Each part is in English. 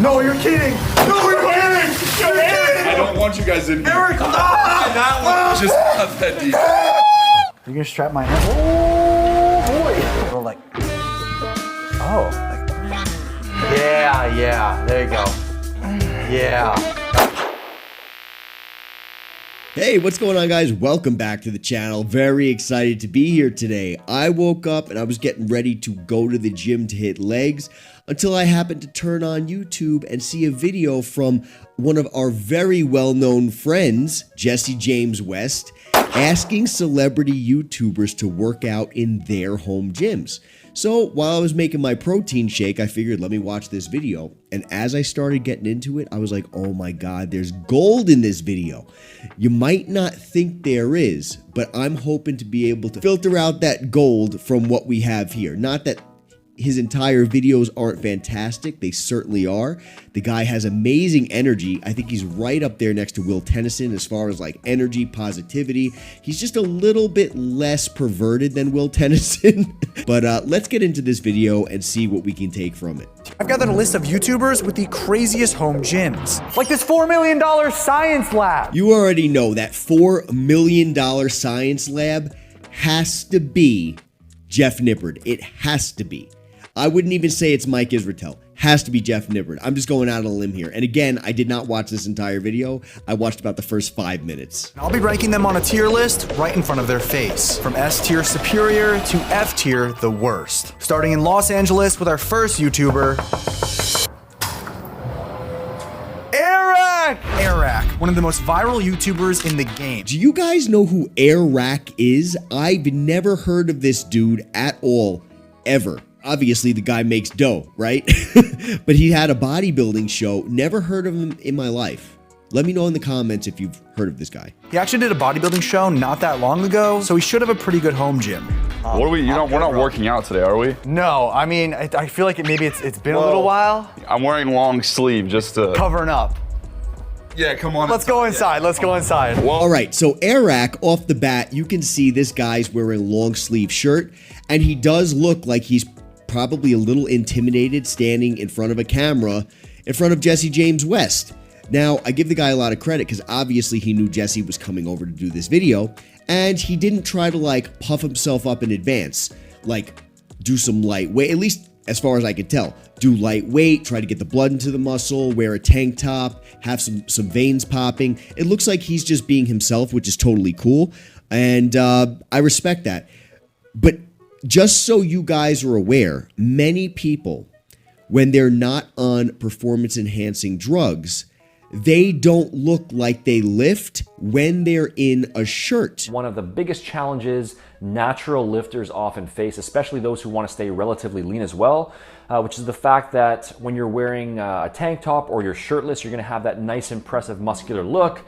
No, you're kidding. No, you're kidding. You're kidding. I don't want you guys in here. Eric, Just not that deep. You're gonna strap my hand. Oh boy. Like, oh. Yeah. There you go. Yeah. Hey, what's going on, guys? Welcome back to the channel. Very excited to be here today. I woke up and I was getting ready to go to the gym to hit legs until I happened to turn on YouTube and see a video from one of our very well-known friends, Jesse James West, asking celebrity YouTubers to work out in their home gyms. So while I was making my protein shake, I figured, let me watch this video. And as I started getting into it, I was like, oh my God, there's gold in this video. You might not think there is, but I'm hoping to be able to filter out that gold from what we have here. Not that his entire videos aren't fantastic. They certainly are. The guy has amazing energy. I think he's right up there next to Will Tennyson as far as like energy, positivity. He's just a little bit less perverted than Will Tennyson. But let's get into this video and see what we can take from it. I've gathered a list of YouTubers with the craziest home gyms. Like this $4 million science lab. You already know that $4 million science lab has to be Jeff Nippard. It has to be. I wouldn't even say it's Mike Israetel. Has to be Jeff Nippard. I'm just going out on a limb here. And again, I did not watch this entire video. I watched about the first 5 minutes. I'll be ranking them on a tier list right in front of their face. From S tier superior to F tier the worst. Starting in Los Angeles with our first YouTuber, Airrack, one of the most viral YouTubers in the game. Do you guys know who Airrack is? I've never heard of this dude at all, ever. Obviously, the guy makes dough, right? But he had a bodybuilding show. Never heard of him in my life. Let me know in the comments if you've heard of this guy. He actually did a bodybuilding show not that long ago, so he should have a pretty good home gym. What are we? We're not working out today, are we? No, I mean, I feel like maybe it's been a little while. I'm wearing long sleeve just to. Covering up. Yeah, come on. Let's go inside. Let's go inside. Well, all right, so Airrack, off the bat, you can see this guy's wearing a long sleeve shirt, and he does look like he's probably a little intimidated standing in front of a camera in front of Jesse James West. Now, I give the guy a lot of credit because obviously he knew Jesse was coming over to do this video, and he didn't try to like puff himself up in advance, like do some lightweight, at least as far as I could tell. Do lightweight, try to get the blood into the muscle, wear a tank top, have some veins popping. It looks like he's just being himself, which is totally cool, and I respect that. But just so you guys are aware, many people, when they're not on performance-enhancing drugs, they don't look like they lift when they're in a shirt. One of the biggest challenges natural lifters often face, especially those who want to stay relatively lean as well, which is the fact that when you're wearing a tank top or you're shirtless, you're going to have that nice, impressive, muscular look.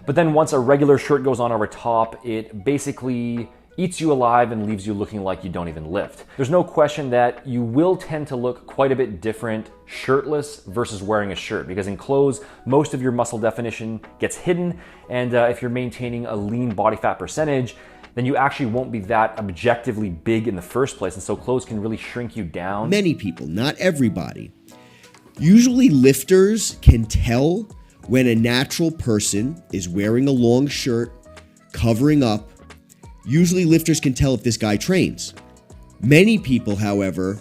But then once a regular shirt goes on over top, it basically eats you alive and leaves you looking like you don't even lift. There's no question that you will tend to look quite a bit different shirtless versus wearing a shirt, because in clothes, most of your muscle definition gets hidden, and if you're maintaining a lean body fat percentage, then you actually won't be that objectively big in the first place, and so clothes can really shrink you down. Many people, not everybody. Usually lifters can tell when a natural person is wearing a long shirt, covering up. Usually lifters can tell if this guy trains. Many people, however,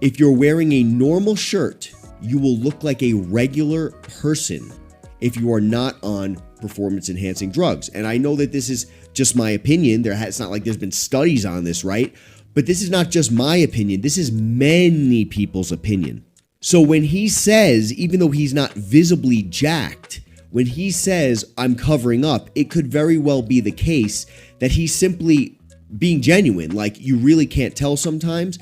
if you're wearing a normal shirt, you will look like a regular person if you are not on performance-enhancing drugs. And I know that this is just my opinion. It's not like there's been studies on this, right? But this is not just my opinion. This is many people's opinion. So when he says, even though he's not visibly jacked, when he says, I'm covering up, it could very well be the case that he's simply being genuine. Like, you really can't tell sometimes.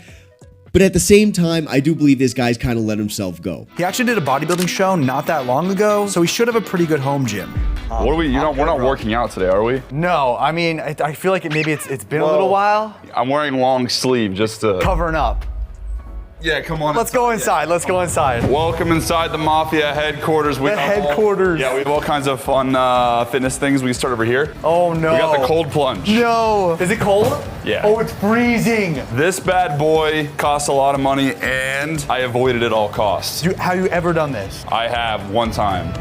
But at the same time, I do believe this guy's kind of let himself go. He actually did a bodybuilding show not that long ago, so he should have a pretty good home gym. What are we? We're not working out today, are we? No, I mean, I feel like maybe it's been a little while. I'm wearing long sleeve just to. Covering up. Yeah, come on. Let's go inside. Let's go inside. Welcome inside the Mafia headquarters. We The have headquarters. Yeah, we have all kinds of fun fitness things. We can start over here. Oh no. We got the cold plunge. No. Is it cold? Yeah. Oh, it's freezing. This bad boy costs a lot of money, and I avoided at all costs. Have you ever done this? I have one time.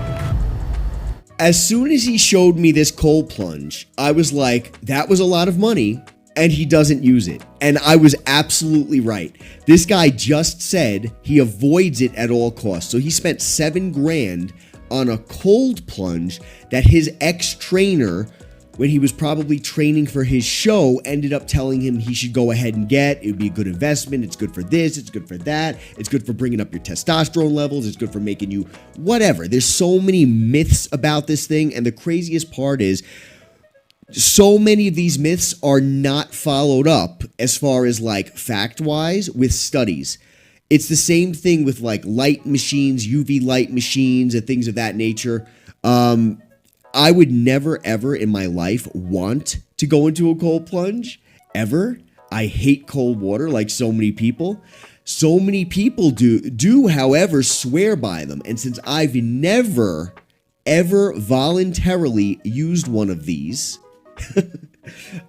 As soon as he showed me this cold plunge, I was like, that was a lot of money, and he doesn't use it. And I was absolutely right. This guy just said he avoids it at all costs. So he spent $7 grand on a cold plunge that his ex-trainer, when he was probably training for his show, ended up telling him he should go ahead and get. It would be a good investment. It's good for this. It's good for that. It's good for bringing up your testosterone levels. It's good for making you whatever. There's so many myths about this thing. And the craziest part is so many of these myths are not followed up as far as like fact-wise with studies. It's the same thing with like light machines, UV light machines and things of that nature. I would never, ever in my life want to go into a cold plunge, ever. I hate cold water like so many people. So many people do, however, swear by them. And since I've never, ever voluntarily used one of these,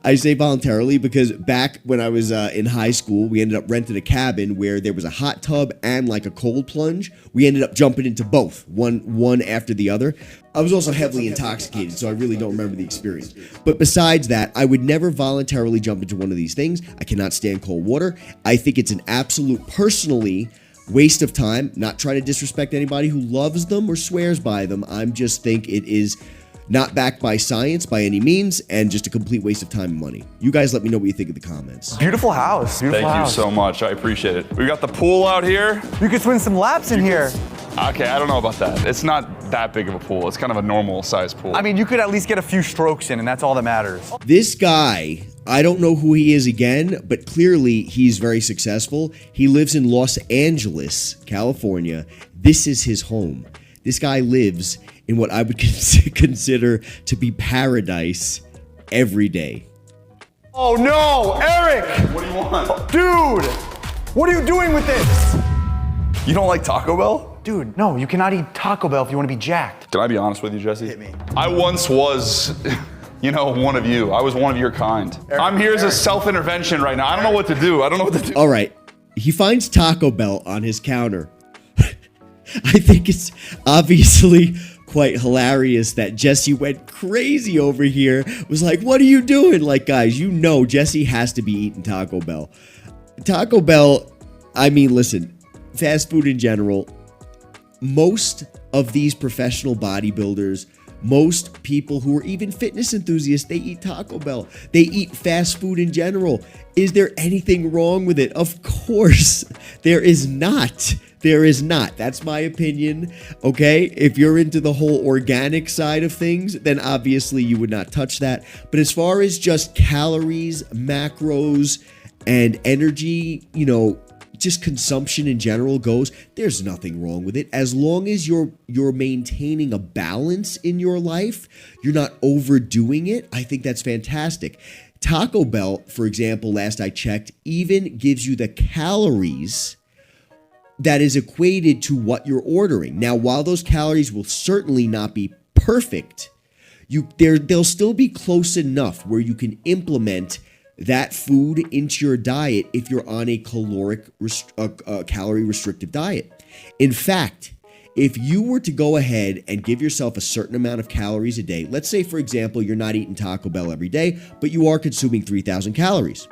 I say voluntarily because back when I was in high school, we ended up renting a cabin where there was a hot tub and like a cold plunge. We ended up jumping into both, one after the other. I was also heavily intoxicated, so I really don't remember the experience. But besides that, I would never voluntarily jump into one of these things. I cannot stand cold water. I think it's an absolute, personally, waste of time. Not trying to disrespect anybody who loves them or swears by them. I just think it is not backed by science by any means, and just a complete waste of time and money. You guys let me know what you think in the comments. Beautiful house. Beautiful Thank house. you so much. I appreciate it. We got the pool out here. You could swim some laps in here. Okay, I don't know about that. It's not that big of a pool. It's kind of a normal size pool. I mean, you could at least get a few strokes in, and that's all that matters. This guy, I don't know who he is again, but clearly he's very successful. He lives in Los Angeles, California. This is his home. This guy lives in what I would consider to be paradise every day. Oh no, Eric! What do you want? Dude! What are you doing with this? You don't like Taco Bell? Dude, no, you cannot eat Taco Bell if you want to be jacked. Can I be honest with you, Jesse? Hit me. I once was, one of you. I was one of your kind. I'm here as a self-intervention right now. I don't know what to do. All right, he finds Taco Bell on his counter. I think it's obviously quite hilarious that Jesse went crazy over here, was like, what are you doing? Like, guys, you know Jesse has to be eating Taco Bell. Taco Bell, I mean, listen, fast food in general, most of these professional bodybuilders, most people who are even fitness enthusiasts, they eat Taco Bell. They eat fast food in general. Is there anything wrong with it? Of course, there is not. There is not. That's my opinion, okay? If you're into the whole organic side of things, then obviously you would not touch that. But as far as just calories, macros, and energy, just consumption in general goes, there's nothing wrong with it. As long as you're maintaining a balance in your life, you're not overdoing it, I think that's fantastic. Taco Bell, for example, last I checked, even gives you the calories that is equated to what you're ordering. Now, while those calories will certainly not be perfect, they'll still be close enough where you can implement that food into your diet if you're on a calorie restrictive diet. In fact, if you were to go ahead and give yourself a certain amount of calories a day, let's say, for example, you're not eating Taco Bell every day, but you are consuming 3,000 calories.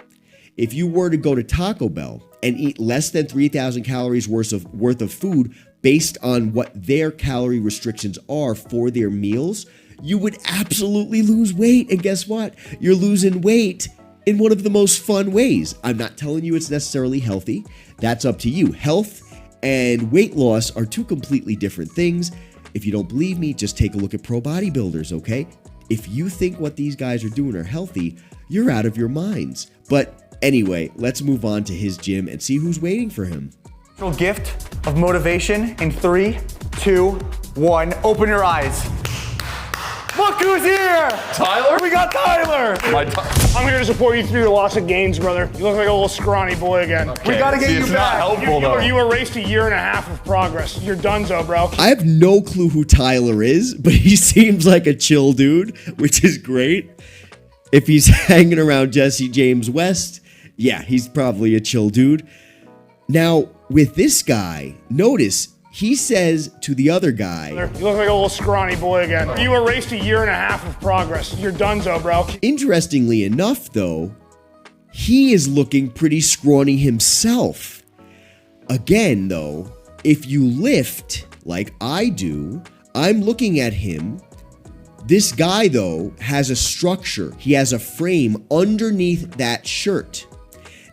If you were to go to Taco Bell and eat less than 3,000 calories worth of food based on what their calorie restrictions are for their meals, you would absolutely lose weight. And guess what? You're losing weight in one of the most fun ways. I'm not telling you it's necessarily healthy. That's up to you. Health and weight loss are two completely different things. If you don't believe me, just take a look at pro bodybuilders, okay? If you think what these guys are doing are healthy, you're out of your minds. But anyway, let's move on to his gym and see who's waiting for him. Gift of motivation in 3, 2, 1. Open your eyes. Look who's here! Tyler? We got Tyler! I'm here to support you through your loss of gains, brother. You look like a little scrawny boy again. Okay. We gotta get See, you it's back. not helpful, though. You erased a year and a half of progress. You're donezo, bro. I have no clue who Tyler is, but he seems like a chill dude, which is great. If he's hanging around Jesse James West, yeah, he's probably a chill dude. Now, with this guy, notice he says to the other guy, You look like a little scrawny boy again. You erased a year and a half of progress. You're donezo, bro. interestingly enough, though, he is looking pretty scrawny himself. Again, though, if you lift like I do, I'm looking at him. This guy, though, has a structure. He has a frame underneath that shirt.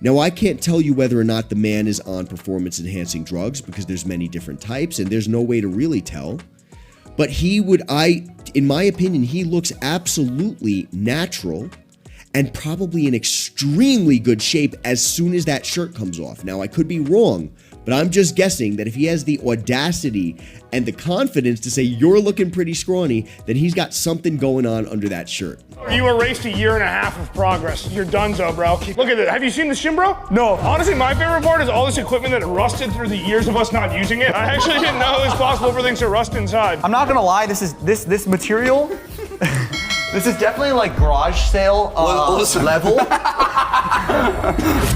Now, I can't tell you whether or not the man is on performance-enhancing drugs because there's many different types and there's no way to really tell. But in my opinion, he looks absolutely natural and probably in extremely good shape as soon as that shirt comes off. Now, I could be wrong, but I'm just guessing that if he has the audacity and the confidence to say you're looking pretty scrawny, then he's got something going on under that shirt. You erased a year and a half of progress. You're donezo, bro. Look at it. Have you seen the shim, bro? No. Honestly, my favorite part is all this equipment that rusted through the years of us not using it. I actually didn't know it was possible for things to rust inside. I'm not gonna lie, this material, this is definitely like garage sale level. Which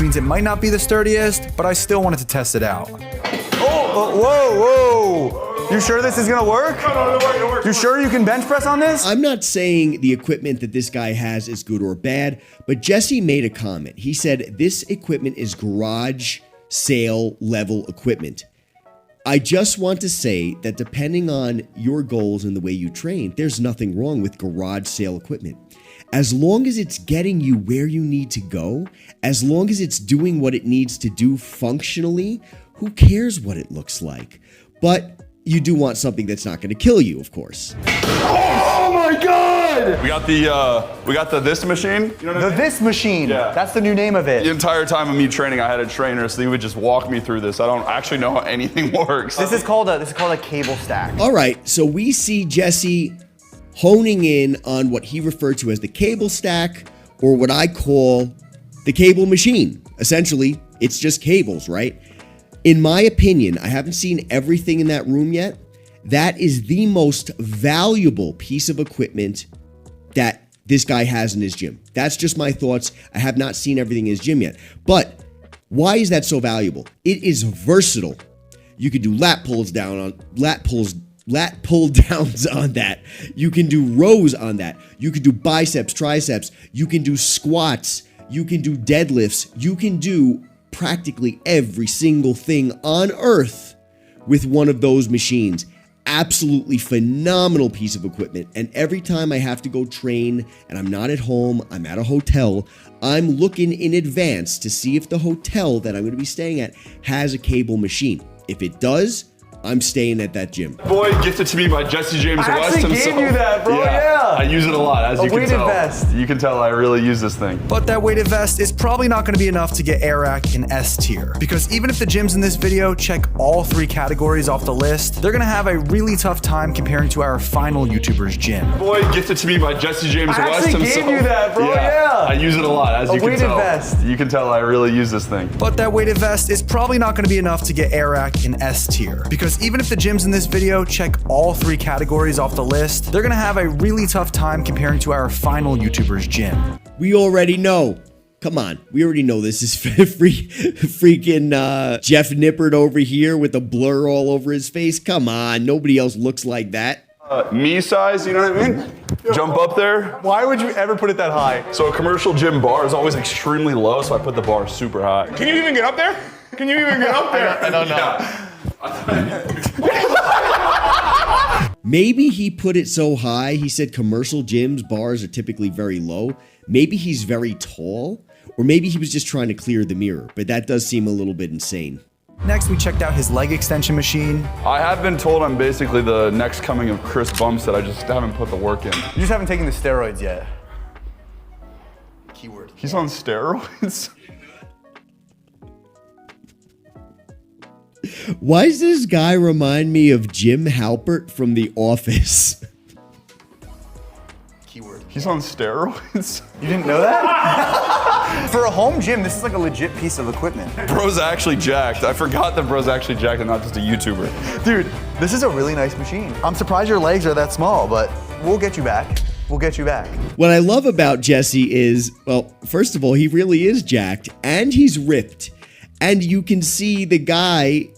means it might not be the sturdiest, but I still wanted to test it out. Whoa. You sure this is gonna work? No, it works. You sure you can bench press on this? I'm not saying the equipment that this guy has is good or bad, but Jesse made a comment. He said this equipment is garage sale level equipment. I just want to say that depending on your goals and the way you train, there's nothing wrong with garage sale equipment. As long as it's getting you where you need to go, as long as it's doing what it needs to do functionally, who cares what it looks like? But you do want something that's not going to kill you, of course. Oh my God! We got the this machine. You know what I mean? This machine. Yeah. That's the new name of it. The entire time of me training, I had a trainer, so he would just walk me through this. I don't actually know how anything works. This is called a cable stack. All right, so we see Jesse honing in on what he referred to as the cable stack, or what I call the cable machine. Essentially, it's just cables, right? In my opinion, I haven't seen everything in that room yet. That is the most valuable piece of equipment that this guy has in his gym. That's just my thoughts. I have not seen everything in his gym yet. But why is that so valuable? It is versatile. You can do lat pull downs on that. You can do rows on that. You can do biceps, triceps. You can do squats. You can do deadlifts. You can do practically every single thing on earth with one of those machines. Absolutely phenomenal piece of equipment. And every time I have to go train and I'm not at home, I'm at a hotel, I'm looking in advance to see if the hotel that I'm going to be staying at has a cable machine. If it does, I'm staying at that gym. Boy, gifted to me by Jesse James West actually himself. gave you that, bro, yeah. I use it a lot, as you can weighted tell. vest. You can tell I really use this thing. But that weighted vest is probably not going to be enough to get Airrack in S tier. Because even if the gyms in this video check all 3 categories off the list, they're going to have a really tough time comparing to our final YouTuber's gym. Boy, gifted to me by Jesse James West actually himself. gave you that, bro, yeah. I use it a lot, as you can weighted tell. vest. You can tell I really use this thing. But that weighted vest is probably not going to be enough to get Airrack in S tier. Because even if the gyms in this video check all 3 categories off the list, they're going to have a really tough time comparing to our final YouTuber's gym. We already know. Come on, we already know this is freaking Jeff Nippard over here with a blur all over his face. Come on, nobody else looks like that. Me size, you know what I mean? Jump up there. Why would you ever put it that high? So a commercial gym bar is always extremely low, so I put the bar super high. Can you even get up there? Can you even get up there? I don't know. Yeah. Maybe he put it so high, he said commercial gyms, bars are typically very low. Maybe he's very tall, or maybe he was just trying to clear the mirror, but that does seem a little bit insane. Next, we checked out his leg extension machine. I have been told I'm basically the next coming of Chris Bumstead. I just haven't put the work in. You just haven't taken the steroids yet. Keyword. He's on steroids? Why does this guy remind me of Jim Halpert from The Office? Keyword. He's on steroids. You didn't know that? For a home gym, this is like a legit piece of equipment. Bro's actually jacked. I forgot that bro's actually jacked and not just a YouTuber. Dude, this is a really nice machine. I'm surprised your legs are that small, but we'll get you back. We'll get you back. What I love about Jesse is, well, first of all, he really is jacked and he's ripped. And you can see the guy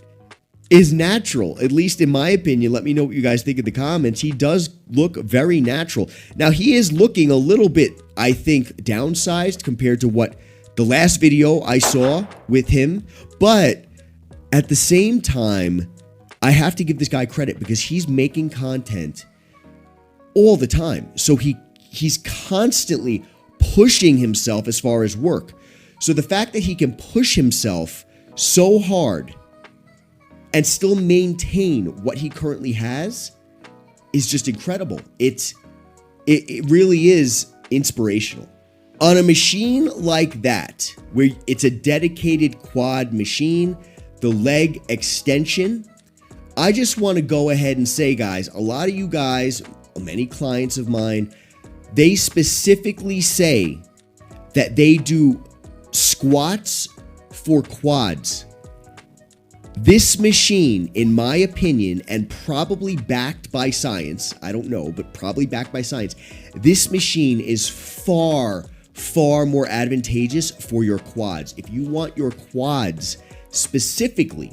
is natural, at least in my opinion. Let me know what you guys think in the comments. He does look very natural. Now, he is looking a little bit, I think, downsized compared to what the last video I saw with him. But at the same time, I have to give this guy credit because he's making content all the time. So he's constantly pushing himself as far as work. So the fact that he can push himself so hard and still maintain what he currently has is just incredible. It really is inspirational. On a machine like that, where it's a dedicated quad machine, the leg extension, I just want to go ahead and say, guys, a lot of you guys, many clients of mine, they specifically say that they do squats for quads. This machine, in my opinion, and probably backed by science, I don't know, but probably backed by science, this machine is far, far more advantageous for your quads. If you want your quads specifically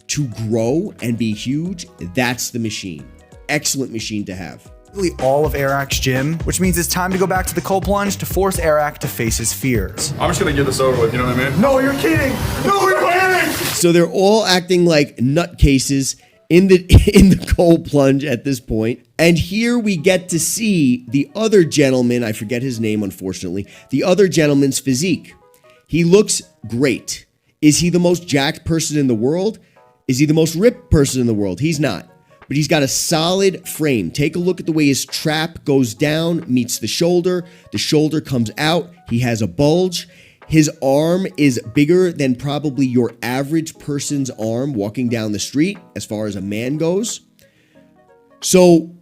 to grow and be huge, that's the machine. Excellent machine to have. All of Airrack's gym, which means it's time to go back to the cold plunge to force Airrack to face his fears. I'm just gonna get this over with, you know what I mean? No, you're kidding. No, you're kidding. So they're all acting like nutcases in the cold plunge at this point. And here we get to see the other gentleman, I forget his name unfortunately, the other gentleman's physique. He looks great. Is he the most jacked person in the world? Is he the most ripped person in the world? He's not. But he's got a solid frame. Take a look at the way his trap goes down, meets the shoulder comes out, he has a bulge. His arm is bigger than probably your average person's arm walking down the street, as far as a man goes. So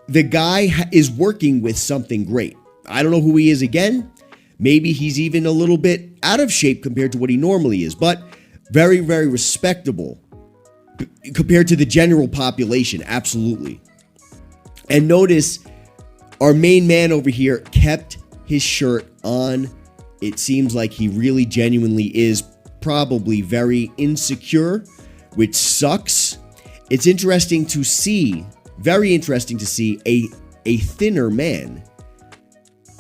the guy is working with something great. I don't know who he is again. Maybe he's even a little bit out of shape compared to what he normally is, but very, very respectable compared to the general population, absolutely. And notice our main man over here kept his shirt on. It seems like he really genuinely is probably very insecure, which sucks. It's interesting to see, very interesting to see a thinner man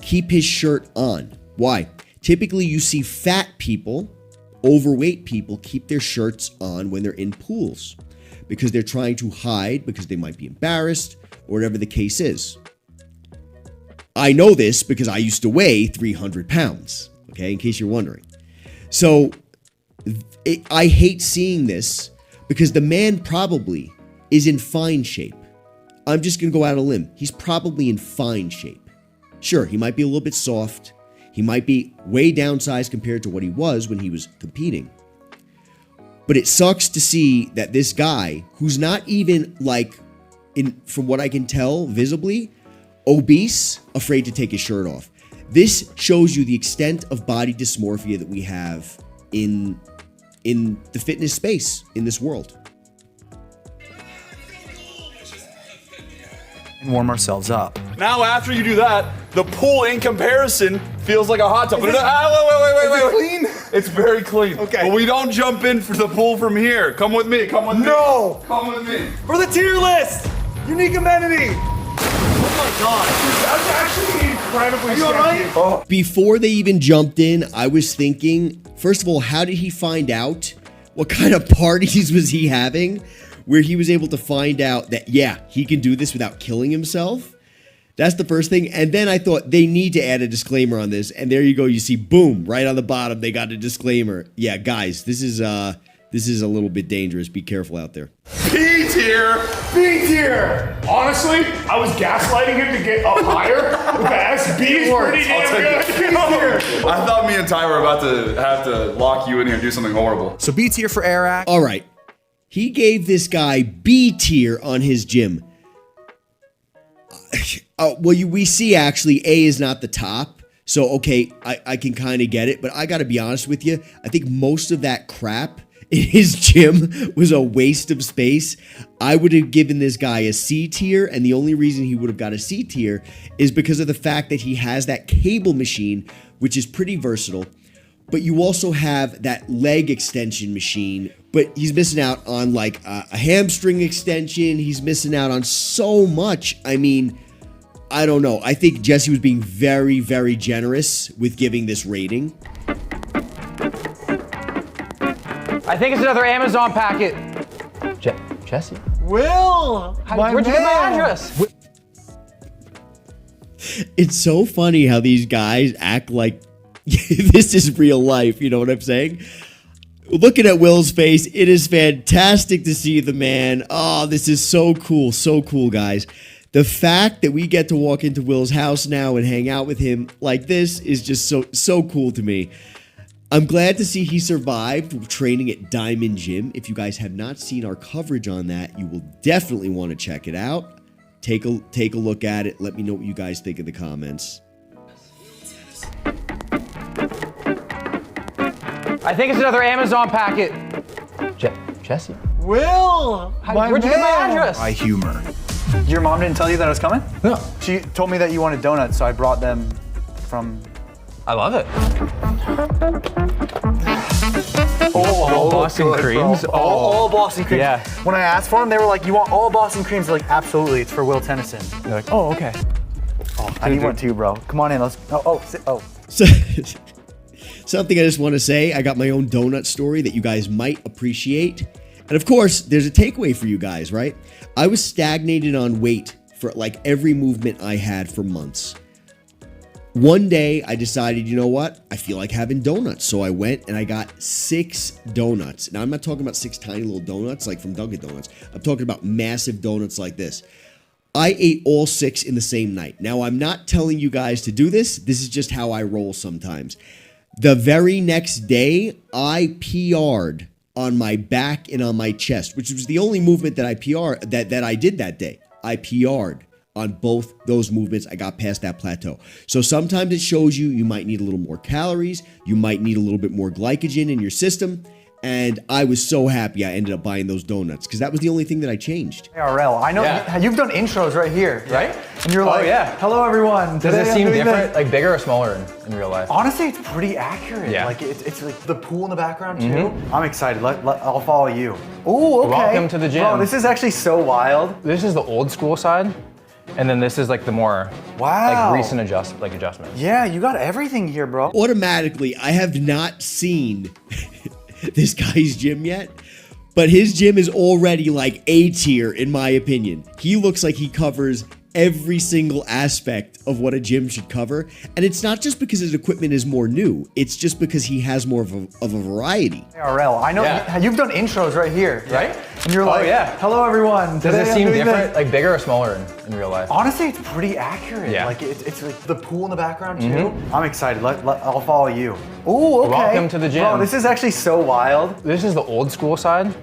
keep his shirt on. Why? Typically you see fat people, overweight people keep their shirts on when they're in pools because they're trying to hide, because they might be embarrassed or whatever the case is. I know this because I used to weigh 300 pounds, okay, in case you're wondering. So I hate seeing this because the man probably is in fine shape. I'm just going to go out on a limb. He's probably in fine shape. Sure, he might be a little bit soft. He might be way downsized compared to what he was when he was competing. But it sucks to see that this guy, who's not even like, from what I can tell visibly, obese, afraid to take his shirt off. This shows you the extent of body dysmorphia that we have in the fitness space in this world. And warm ourselves up. Now after you do that, the pool in comparison feels like a hot tub. Wait. Clean? It's very clean. Okay. But we don't jump in for the pool from here. Come with me, come with me. No. Come with me. For the tier list. Unique amenity. Oh my God. That's actually incredibly sketchy. Oh. Before they even jumped in, I was thinking, first of all, how did he find out? What kind of parties was he having where he was able to find out that, yeah, he can do this without killing himself? That's the first thing. And then I thought they need to add a disclaimer on this. And there you go. You see, boom, right on the bottom, they got a disclaimer. Yeah, guys, this is a little bit dangerous. Be careful out there. B tier. B tier. Honestly, I was gaslighting him to get up higher. The SB is pretty damn good. B tier. I thought me and Ty were about to have to lock you in here and do something horrible. So B tier for Airrack. All right. He gave this guy B tier on his gym. We see actually A is not the top. So, okay, I can kind of get it. But I got to be honest with you. I think most of that crap in his gym was a waste of space. I would have given this guy a C tier. And the only reason he would have got a C tier is because of the fact that he has that cable machine, which is pretty versatile. But you also have that leg extension machine. But he's missing out on like a hamstring extension. He's missing out on so much. I mean, I don't know. I think Jesse was being very, very generous with giving this rating. I think it's another Amazon packet. Jesse? Will! Where'd you get my address? It's so funny how these guys act like this is real life, you know what I'm saying? Looking at Will's face, it is fantastic to see the man. Oh, this is so cool, guys. The fact that we get to walk into Will's house now and hang out with him like this is just so cool to me. I'm glad to see he survived training at Diamond Gym. If you guys have not seen our coverage on that, you will definitely want to check it out. Take a look at it. Let me know what you guys think in the comments. I think it's another Amazon packet. Jesse? Will! Where'd you get my address? My humor. Your mom didn't tell you that I was coming? No. She told me that you wanted donuts, so I brought them from... I love it. All Boston creams? All Boston creams. Yeah. When I asked for them, they were like, you want all Boston creams? They're like, absolutely, it's for Will Tennyson. They're like, oh, okay. Oh, I need one too, bro. Come on in, let's... Oh. So, something I just want to say, I got my own donut story that you guys might appreciate. And of course, there's a takeaway for you guys, right? I was stagnated on weight for like every movement I had for months. One day I decided, you know what? I feel like having donuts. So I went and I got 6 donuts. Now I'm not talking about 6 tiny little donuts like from Dunkin' Donuts. I'm talking about massive donuts like this. I ate all 6 in the same night. Now I'm not telling you guys to do this. This is just how I roll sometimes. The very next day, I PR'd on my back and on my chest, which was the only movement that I did that day. I PR'd on both those movements. I got past that plateau. So sometimes it shows you might need a little more calories. You might need a little bit more glycogen in your system. And I was so happy I ended up buying those donuts because that was the only thing that I changed. ARL, I know you've done intros right here, right? And you're like, hello everyone. Does it seem different, like bigger or smaller in real life? Honestly, it's pretty accurate. Yeah. Like it's like the pool in the background too. I'm excited. I'll follow you. Oh, okay. Welcome to the gym. Bro, this is actually so wild. This is the old school side, and then this is like the more like recent adjustments. Yeah, you got everything here, bro. Automatically, I have not seen this guy's gym yet, but his gym is already like A tier in my opinion. He looks like he covers every single aspect of what a gym should cover, and it's not just because his equipment is more new, it's just because he has more of a variety. ARL, I know you've done intros right here, right? And you're like, hello everyone. Does it seem different, like bigger or smaller in real life? Honestly, it's pretty accurate. Yeah. Like it's like the pool in the background too. I'm excited. I'll follow you. Oh, okay. Welcome to the gym. Bro, this is actually so wild. This is the old school side,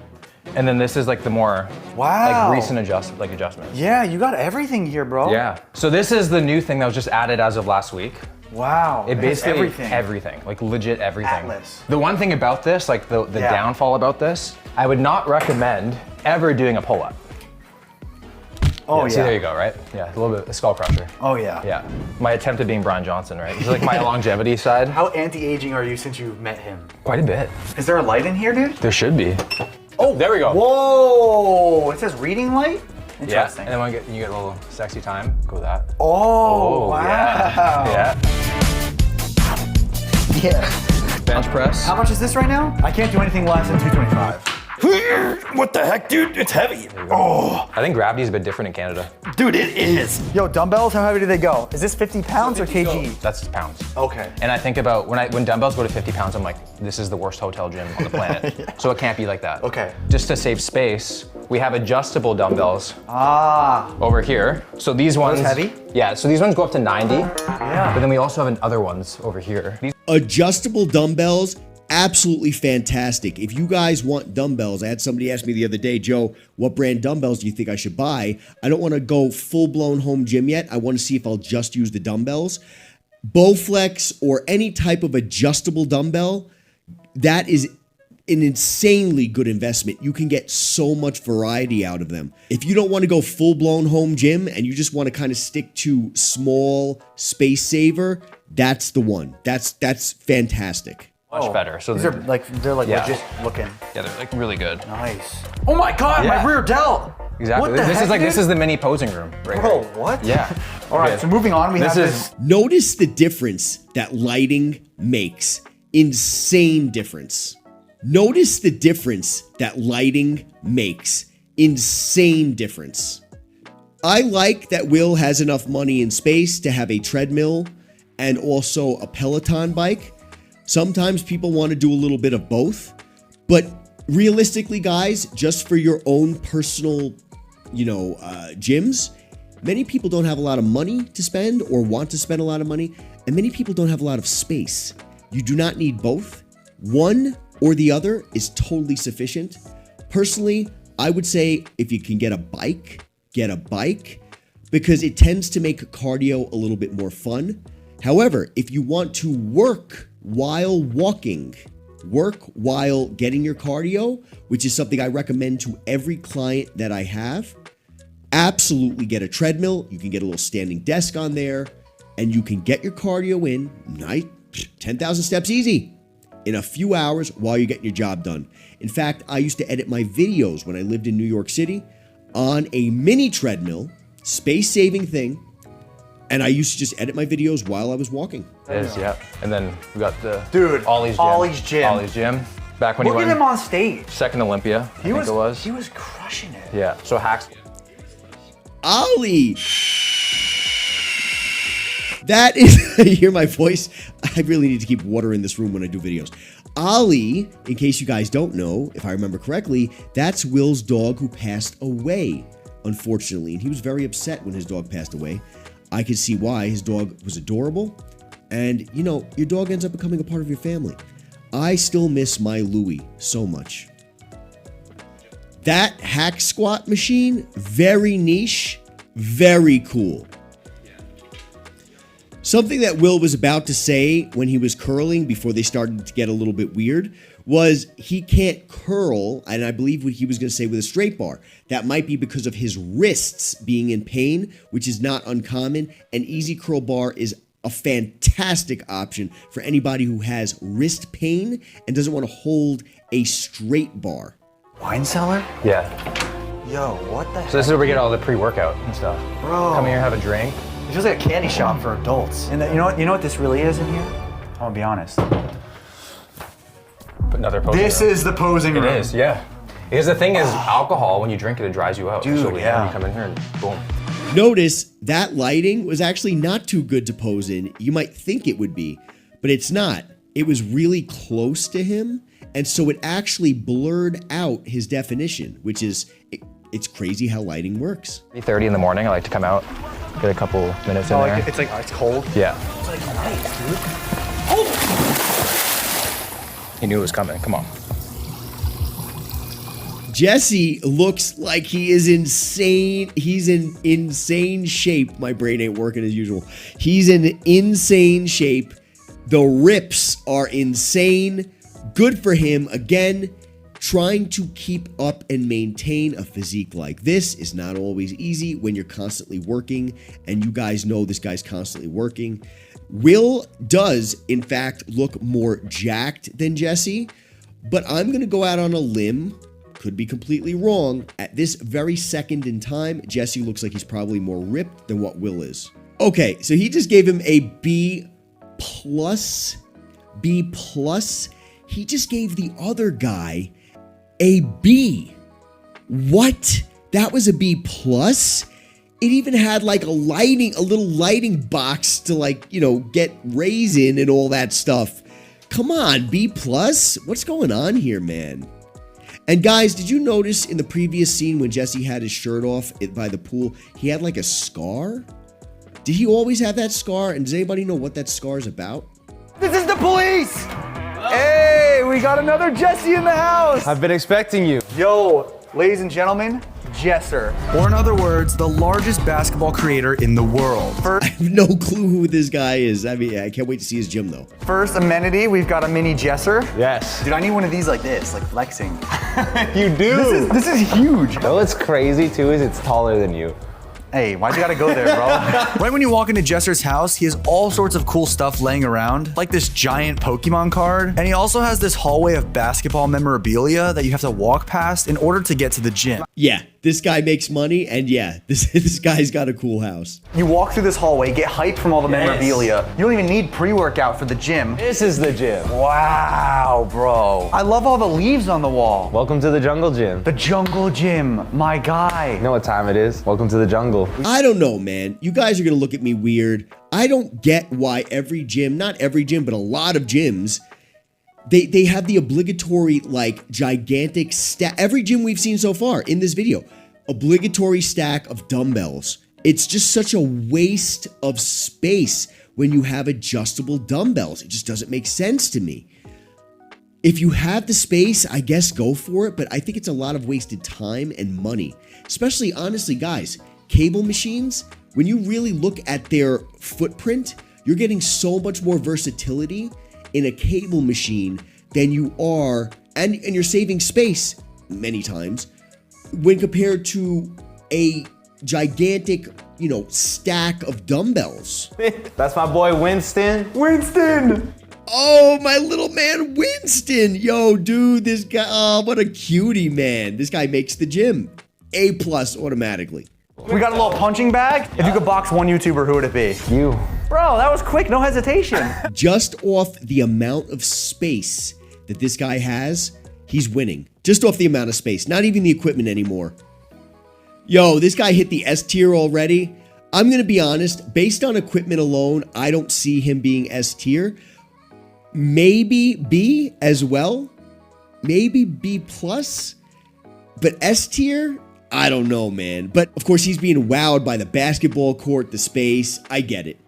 and then this is like the more like recent adjustments. Yeah, you got everything here, bro. Yeah. So this is the new thing that was just added as of last week. Wow. It basically everything, like legit everything. Atlas. The one thing about this, like the downfall about this, I would not recommend ever doing a pull-up. Oh, See, there you go, right? Yeah, a little bit of a skull crusher. Oh, yeah. Yeah. My attempt at being Brian Johnson, right? This is like my longevity side. How anti-aging are you since you met him? Quite a bit. Is there a light in here, dude? There should be. Oh, there we go. Whoa, it says reading light? Interesting. Yeah, and then you get a little sexy time, go with that. Oh, wow. Yeah. Bench press. How much is this right now? I can't do anything less than 225. What the heck, dude? It's heavy. Oh. I think gravity's a bit different in Canada. Dude, it is. Yo, dumbbells, how heavy do they go? Is this 50 pounds or kg? That's pounds. Okay. And I think about when dumbbells go to 50 pounds, I'm like, this is the worst hotel gym on the planet. So it can't be like that. Okay. Just to save space, we have adjustable dumbbells over here. So these ones. Those heavy? Yeah, so these ones go up to 90. Yeah. But then we also have other ones over here. Adjustable dumbbells absolutely fantastic. If you guys want dumbbells, I had somebody ask me the other day, Joe, what brand dumbbells do you think I should buy? I don't want to go full-blown home gym yet. I want to see if I'll just use the dumbbells. Bowflex or any type of adjustable dumbbell, that is an insanely good investment. You can get so much variety out of them. If you don't want to go full-blown home gym and you just want to kind of stick to small space saver, that's the one. That's fantastic. Much better. So they're like legit looking. Yeah, they're like really good. Nice. Oh my God, my rear delt. Exactly. What the heck, this is the mini posing room right Bro, here. what? Yeah. All right, so moving on, we have this. Notice the difference that lighting makes. Insane difference. Notice the difference that lighting makes. Insane difference. I like that Will has enough money and space to have a treadmill and also a Peloton bike. Sometimes people want to do a little bit of both, but realistically, guys, just for your own personal, gyms, many people don't have a lot of money to spend or want to spend a lot of money, and many people don't have a lot of space. You do not need both. One or the other is totally sufficient. Personally, I would say if you can get a bike, because it tends to make cardio a little bit more fun. However, if you want to work while walking, work while getting your cardio, which is something I recommend to every client that I have, absolutely get a treadmill. You can get a little standing desk on there and you can get your cardio in, 10,000 steps easy in a few hours while you're getting your job done. In fact, I used to edit my videos when I lived in New York City on a mini treadmill, space-saving thing, and I used to just edit my videos while I was walking. It is, yeah. And then we got the Ollie's gym. Back when he went. Look at him on stage. Second Olympia, I think it was. He was crushing it. Yeah. So hacks. Ollie! That is, you hear my voice? I really need to keep water in this room when I do videos. Ollie, in case you guys don't know, if I remember correctly, that's Will's dog who passed away, unfortunately. And he was very upset when his dog passed away. I could see why. His dog was adorable. And, your dog ends up becoming a part of your family. I still miss my Louie so much. That hack squat machine, very niche, very cool. Something that Will was about to say when he was curling before they started to get a little bit weird was he can't curl, and I believe what he was going to say with a straight bar. That might be because of his wrists being in pain, which is not uncommon. An easy curl bar is a fantastic option for anybody who has wrist pain and doesn't want to hold a straight bar. Wine cellar? Yeah. Yo, what the heck? So this is where we get all the pre-workout and stuff. Bro. Come here, have a drink. It feels like a candy shop for adults. And you know what this really is in here? I'm gonna be honest. Another posing This room. is the posing room. It is, yeah. Because the thing is, alcohol, when you drink it, it dries you out. Dude, so yeah. You come in here and boom. Notice that lighting was actually not too good to pose in. You might think it would be, but it's not. It was really close to him, and so it actually blurred out his definition, which is, it's crazy how lighting works. 3:30 in the morning, I like to come out, get a couple minutes in there. It's cold. Yeah. It's like nice, dude. He knew it was coming, come on. Jesse looks like he is insane. He's in insane shape. My brain ain't working as usual. He's in insane shape. The rips are insane. Good for him. Again, trying to keep up and maintain a physique like this is not always easy when you're constantly working, and you guys know this guy's constantly working. Will does, in fact, look more jacked than Jesse, but I'm going to go out on a limb. Could be completely wrong. At this very second in time, Jesse looks like he's probably more ripped than what Will is. Okay, so he just gave him a B+. B+. He just gave the other guy a B. What? That was a B+? It even had like a little lighting box to get rays in and all that stuff. Come on, B+? What's going on here, man? And guys, did you notice in the previous scene when Jesse had his shirt off by the pool, he had like a scar? Did he always have that scar? And does anybody know what that scar is about? This is the police! Hey, we got another Jesse in the house. I've been expecting you. Yo, ladies and gentlemen, Jesser. Or in other words, the largest basketball creator in the world. I have no clue who this guy is. I mean, I can't wait to see his gym though. First amenity, we've got a mini Jesser. Yes. Dude, I need one of these like this, like flexing. You do. This is huge. You know what's crazy too is it's taller than you. Hey, why'd you gotta go there, bro? Right when you walk into Jesser's house, he has all sorts of cool stuff laying around, like this giant Pokemon card. And he also has this hallway of basketball memorabilia that you have to walk past in order to get to the gym. Yeah, this guy makes money, and yeah, this guy's got a cool house. You walk through this hallway, get hyped from all the memorabilia. You don't even need pre-workout for the gym. This is the gym. Wow, bro. I love all the leaves on the wall. Welcome to the jungle gym. The jungle gym, my guy. You know what time it is? Welcome to the jungle. I don't know, man. You guys are gonna look at me weird. I don't get why every gym, not every gym, but a lot of gyms, they have the obligatory, like, gigantic stack. Every gym we've seen so far in this video, obligatory stack of dumbbells. It's just such a waste of space when you have adjustable dumbbells. It just doesn't make sense to me. If you have the space, I guess go for it, but I think it's a lot of wasted time and money. Especially, honestly, guys, cable machines, when you really look at their footprint, you're getting so much more versatility in a cable machine than you are, and you're saving space many times when compared to a gigantic, you know, stack of dumbbells. That's my boy Winston. Winston! Oh, my little man Winston. Yo, dude, this guy, oh, what a cutie, man. This guy makes the gym. A+ automatically. We got a little punching bag. If you could box one YouTuber, who would it be? You. Bro, that was quick, no hesitation. Just off the amount of space that this guy has, he's winning. Just off the amount of space, not even the equipment anymore. Yo, this guy hit the S tier already. I'm gonna be honest, based on equipment alone, I don't see him being S tier. Maybe B as well. Maybe B+. But S tier, I don't know, man. But of course, he's being wowed by the basketball court, the space. I get it.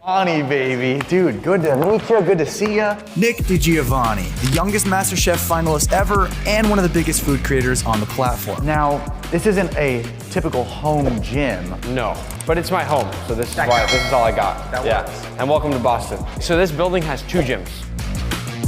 Ani, baby. Dude, good to meet you. Good to see ya. Nick DiGiovanni, the youngest MasterChef finalist ever and one of the biggest food creators on the platform. Now, this isn't a typical home gym. No, but it's my home, so this is all I got. That works. And welcome to Boston. So this building has 2 gyms.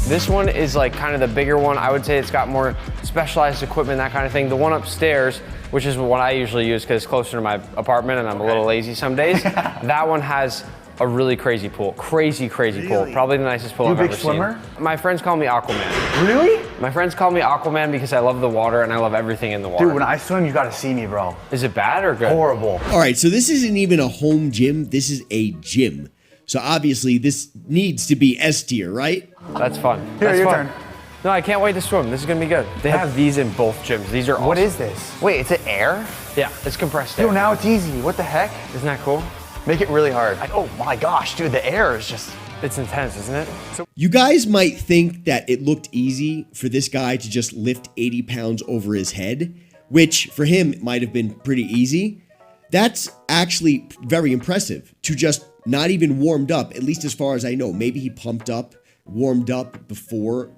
This one is like kind of the bigger one. I would say it's got more specialized equipment, that kind of thing. The one upstairs, which is what I usually use because it's closer to my apartment and I'm a little lazy some days. That one has a really crazy pool. Crazy pool. Probably the nicest pool I've ever seen. You a big swimmer? My friends call me Aquaman. Really? My friends call me Aquaman because I love the water and I love everything in the water. Dude, when I swim, you gotta see me, bro. Is it bad or good? Horrible. All right, so this isn't even a home gym. This is a gym. So obviously this needs to be S tier, right? That's fun. Here, That's your fun. turn. No, I can't wait to swim. This is gonna be good. They have these in both gyms. These are awesome. What is this? Wait, it's an air? Yeah, it's compressed air. Dude, now it's easy. What the heck? Isn't that cool? Make it really hard. Oh my gosh, dude, the air is just... It's intense, isn't it? You guys might think that it looked easy for this guy to just lift 80 pounds over his head, which for him might have been pretty easy. That's actually very impressive to just not even warmed up, at least as far as I know. Maybe he pumped up, warmed up before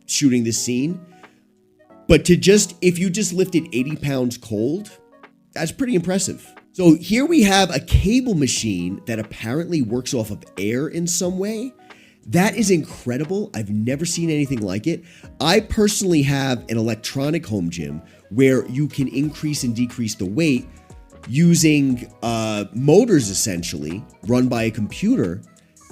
shooting this scene. But to just, if you just lifted 80 pounds cold, that's pretty impressive. So here we have a cable machine that apparently works off of air in some way. That is incredible. I've never seen anything like it. I personally have an electronic home gym where you can increase and decrease the weight using motors essentially run by a computer.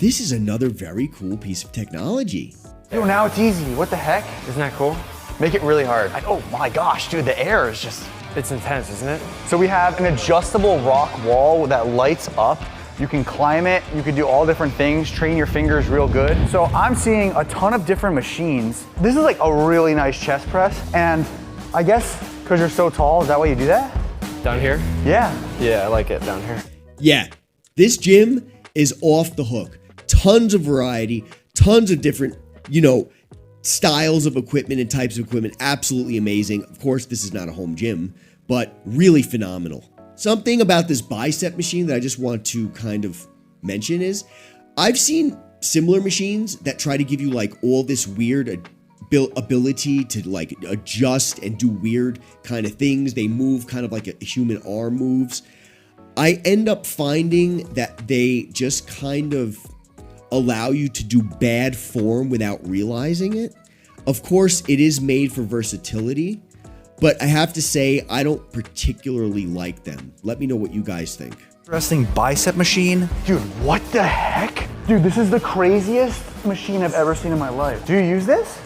This is another very cool piece of technology. Dude, now it's easy. What the heck? Isn't that cool? Make it really hard. Oh my gosh, dude, the air is just... It's intense, isn't it? So we have an adjustable rock wall that lights up. You can climb it, you can do all different things, train your fingers real good. So I'm seeing a ton of different machines. This is like a really nice chest press. And I guess because you're so tall, is that why you do that? Down here? Yeah. Yeah, I like it down here. Yeah, this gym is off the hook. Tons of variety, tons of different, styles of equipment and types of equipment. Absolutely amazing. Of course, this is not a home gym, but really phenomenal. Something about this bicep machine that I just want to kind of mention is I've seen similar machines that try to give you like all this weird, ability to like adjust and do weird kind of things. They move kind of like a human arm moves. I end up finding that they just kind of allow you to do bad form without realizing it. Of course, it is made for versatility, but I have to say, I don't particularly like them. Let me know what you guys think. Interesting bicep machine. Dude, what the heck? Dude, this is the craziest machine I've ever seen in my life. Do you use this?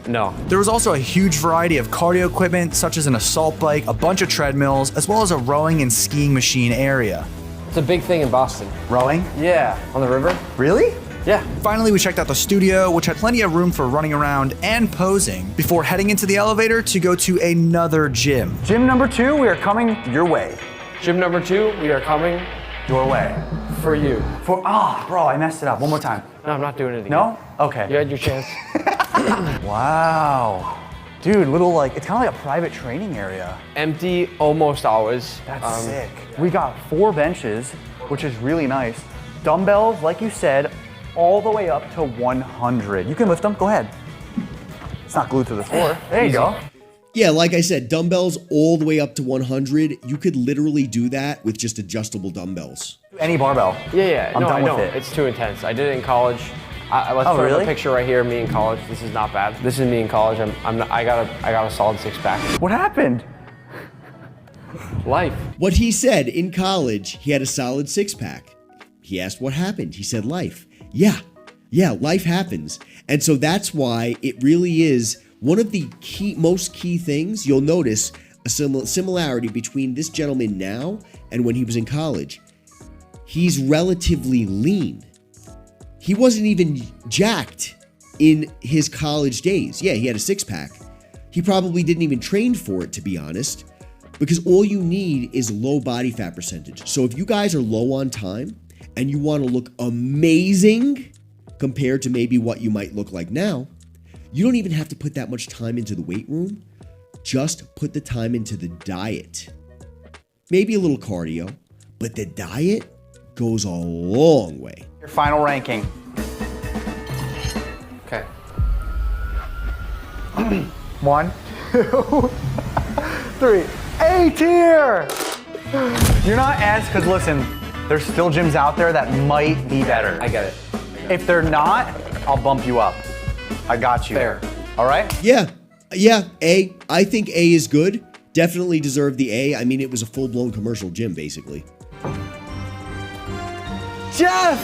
No. There was also a huge variety of cardio equipment, such as an assault bike, a bunch of treadmills, as well as a rowing and skiing machine area. It's a big thing in Boston. Rowing? Yeah. On the river? Really? Yeah. Finally, we checked out the studio, which had plenty of room for running around and posing, before heading into the elevator to go to another gym. Gym number 2, we are coming your way. Gym number 2, we are coming Your way. for you. Bro, I messed it up. One more time. No, I'm not doing it again. No? Okay. You had your chance. Wow. Dude, little like, it's kind of like a private training area. Empty almost always. That's sick. We got 4 benches, which is really nice. Dumbbells, like you said, all the way up to 100. You can lift them, go ahead. It's not glued to the floor. There you go. Yeah, like I said, dumbbells all the way up to 100. You could literally do that with just adjustable dumbbells. Any barbell. Yeah, I'm no, done I know. with it. It's too intense. I did it in college. Let's throw really? a picture right here, me in college. This is not bad. This is me in college. I got a solid 6-pack. What happened? Life. What he said in college, he had a solid 6-pack. He asked what happened. He said life. Yeah, life happens. And so that's why it really is one of the most key things. You'll notice a similarity between this gentleman now and when he was in college. He's relatively lean. He wasn't even jacked in his college days. Yeah, he had a 6-pack. He probably didn't even train for it, to be honest, because all you need is low body fat percentage. So if you guys are low on time and you want to look amazing compared to maybe what you might look like now, you don't even have to put that much time into the weight room. Just put the time into the diet. Maybe a little cardio, but the diet goes a long way. Your final ranking. Okay. 1, 2, 3. A tier! You're not as, because listen, there's still gyms out there that might be better. I get it. If they're not, I'll bump you up. I got you. Fair. All right? Yeah, A. I think A is good. Definitely deserved the A. I mean, it was a full-blown commercial gym, basically.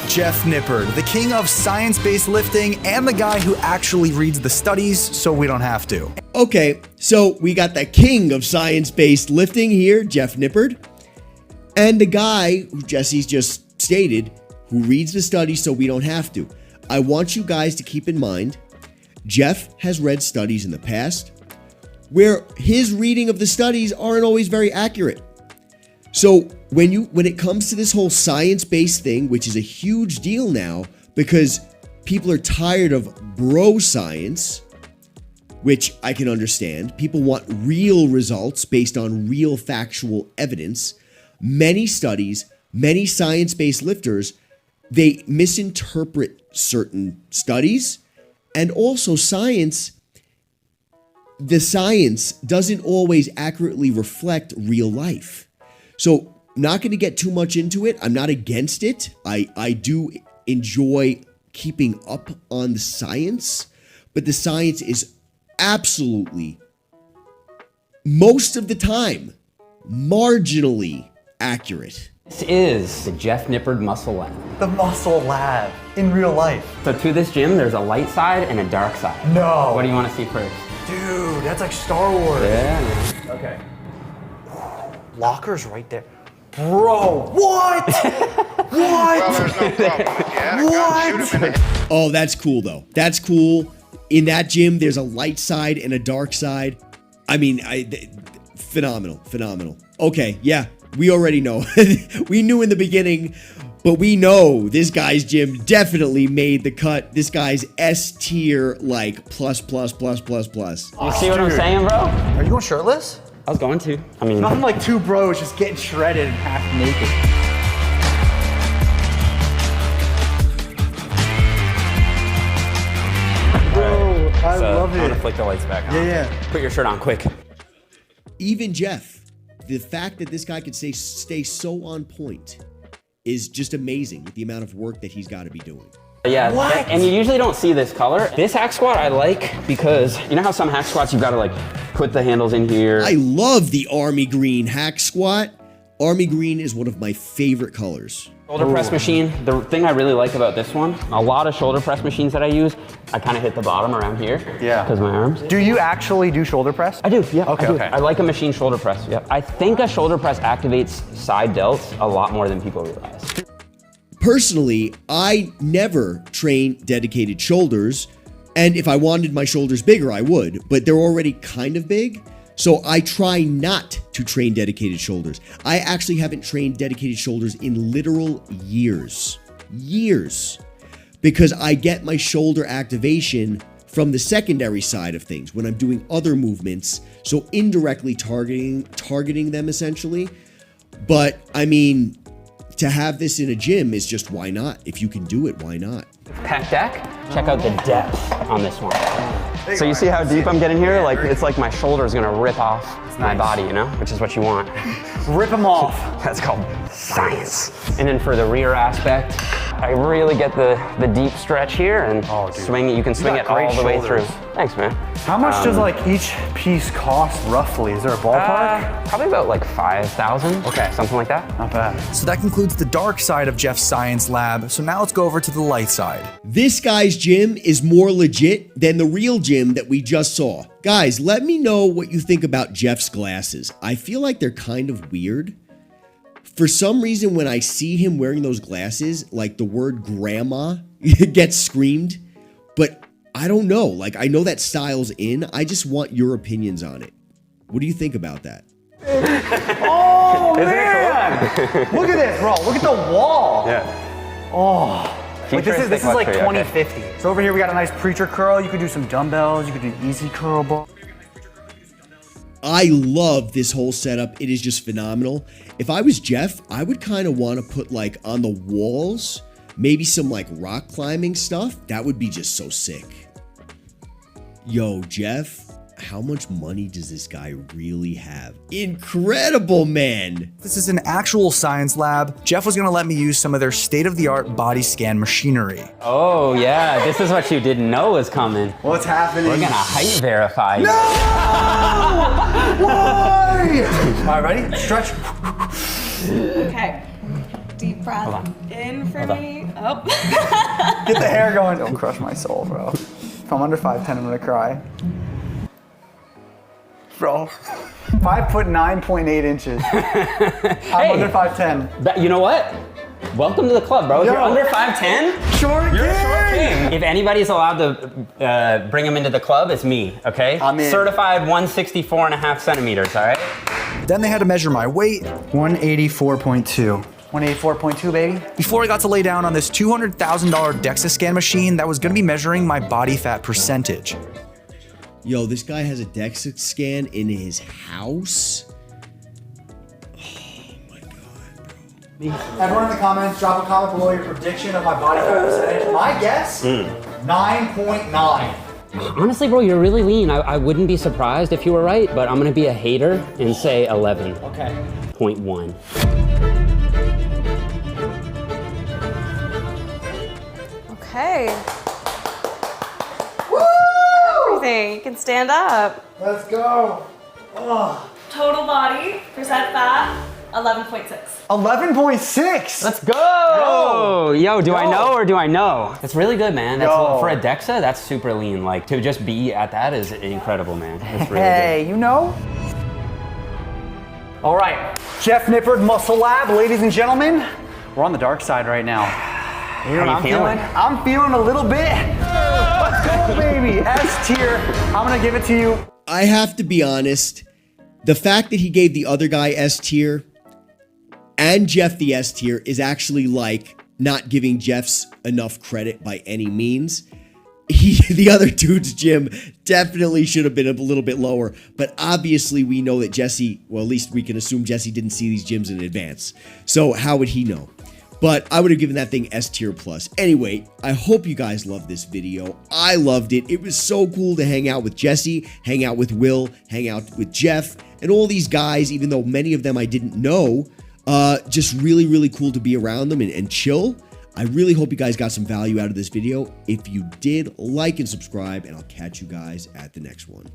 Jeff Nippard, the king of science-based lifting and the guy who actually reads the studies so we don't have to. Okay, so we got the king of science-based lifting here, Jeff Nippard, and the guy who Jesse's just stated, who reads the studies so we don't have to. I want you guys to keep in mind, Jeff has read studies in the past where his reading of the studies aren't always very accurate. So when it comes to this whole science-based thing, which is a huge deal now because people are tired of bro science, which I can understand. People want real results based on real factual evidence. Many studies, many science-based lifters, they misinterpret certain studies, and also science. The science doesn't always accurately reflect real life. So, not going to get too much into it. I'm not against it. I do enjoy keeping up on the science, but the science is absolutely, most of the time, marginally accurate. This is the Jeff Nippard Muscle Lab. The Muscle Lab in real life. So to this gym, there's a light side and a dark side. No. What do you want to see first? Dude, that's like Star Wars. Yeah. Okay. Lockers right there. Bro, what? What? Well, there's no problem. If you had a gun, shoot him in the head. Oh, that's cool though. That's cool. In that gym, there's a light side and a dark side. I mean, phenomenal. Okay, yeah, we already know. We knew in the beginning, but we know this guy's gym definitely made the cut. This guy's S tier, like plus. You see what I'm saying, bro? Are you going shirtless? I was going to. I mean, Nothing like 2 bros just getting shredded and half naked. Bro, I love I'm gonna it. flick the lights back on. Yeah. Put your shirt on quick. Even Jeff, the fact that this guy could stay so on point is just amazing with the amount of work that he's got to be doing. Yeah, and you usually don't see this color. This hack squat I like because you know how some hack squats you've got to like put the handles in here. I love the army green hack squat. Army green is one of my favorite colors. Shoulder press machine. The thing I really like about this one, a lot of shoulder press machines that I use, I kind of hit the bottom around here. Yeah. Because my arms. Do you actually do shoulder press? I do, yeah. Okay, I do. okay. I like a machine shoulder press, yeah. I think a shoulder press activates side delts a lot more than people realize. Personally, I never train dedicated shoulders, and if I wanted my shoulders bigger, I would, but they're already kind of big, so I try not to train dedicated shoulders. I actually haven't trained dedicated shoulders in literal years, because I get my shoulder activation from the secondary side of things when I'm doing other movements, so indirectly targeting them essentially. But I mean, to have this in a gym is just why not? If you can do it, why not? Pec deck, check out the depth on this one. So you see how deep I'm getting here? Like it's like my shoulder is gonna rip off my body, you know? Which is what you want. Rip them off. That's called science. And then for the rear aspect, I really get the deep stretch here and swing it. You can swing it all the way through. Thanks, man. How much does like each piece cost roughly? Is there a ballpark? Probably about like 5,000. Okay. Something like that. Not bad. So that concludes the dark side of Jeff's science lab. So now let's go over to the light side. This guy's gym is more legit than the real gym that we just saw. Guys, let me know what you think about Jeff's glasses. I feel like they're kind of weird. For some reason, when I see him wearing those glasses, like the word grandma gets screamed, but I don't know. Like, I know that style's in. I just want your opinions on it. What do you think about that? Oh, man! Look at this, bro. Look at the wall. Yeah. Oh. Wait, this is like 2050. So over here we got a nice preacher curl. You could do some dumbbells. You could do easy curl ball. I love this whole setup. It is just phenomenal. If I was Jeff, I would kind of want to put like on the walls, maybe some like rock climbing stuff. That would be just so sick. Yo, Jeff, how much money does this guy really have? Incredible, man. This is an actual science lab. Jeff was gonna let me use some of their state-of-the-art body scan machinery. Oh yeah, this is what you didn't know was coming. What's happening? We're gonna height verify you. No! Why? All right, ready? Stretch. Okay. Deep breath in for me. Oh. Get the hair going. Don't crush my soul, bro. If I'm under 5'10", I'm gonna cry. Bro, 5'9.8 inches. I'm under 5'10". You know what? Welcome to the club, bro. If Yo. you're under 5'10", Short you're a short king. If anybody's allowed to bring him into the club, it's me, okay? I'm in. Certified 164.5 centimeters, all right? Then they had to measure my weight. 184.2. 184.2, baby. Before I got to lay down on this $200,000 DEXA scan machine that was gonna be measuring my body fat percentage. Yo, this guy has a DEXA scan in his house? Oh my God, bro. Everyone in the comments, drop a comment below your prediction of my body fat percentage. My guess, 9.9. Honestly, bro, you're really lean. I wouldn't be surprised if you were right, but I'm gonna be a hater and say 11. Okay. 0.1. Okay. Woo! Everything. You can stand up. Let's go. Oh. Total body, percent fat, 11.6. 11.6. Let's go! Yo, do I know or do I know? It's really good, man. That's, for a DEXA, that's super lean. Like, to just be at that is incredible, man. It's really Hey, you know? All right, Jeff Nippard Muscle Lab, ladies and gentlemen. We're on the dark side right now. You know what I'm feeling? I'm feeling a little bit. Let's go, baby. S tier. I'm gonna give it to you. I have to be honest. The fact that he gave the other guy S tier and Jeff the S tier is actually like not giving Jeff's enough credit by any means. The other dude's gym definitely should have been a little bit lower, but obviously we know that Jesse, well, at least we can assume Jesse didn't see these gyms in advance. So how would he know? but I would have given that thing S tier plus. Anyway, I hope you guys loved this video. I loved it. It was so cool to hang out with Jesse, hang out with Will, hang out with Jeff, and all these guys, even though many of them I didn't know. Just really, really cool to be around them and chill. I really hope you guys got some value out of this video. If you did, like and subscribe, and I'll catch you guys at the next one.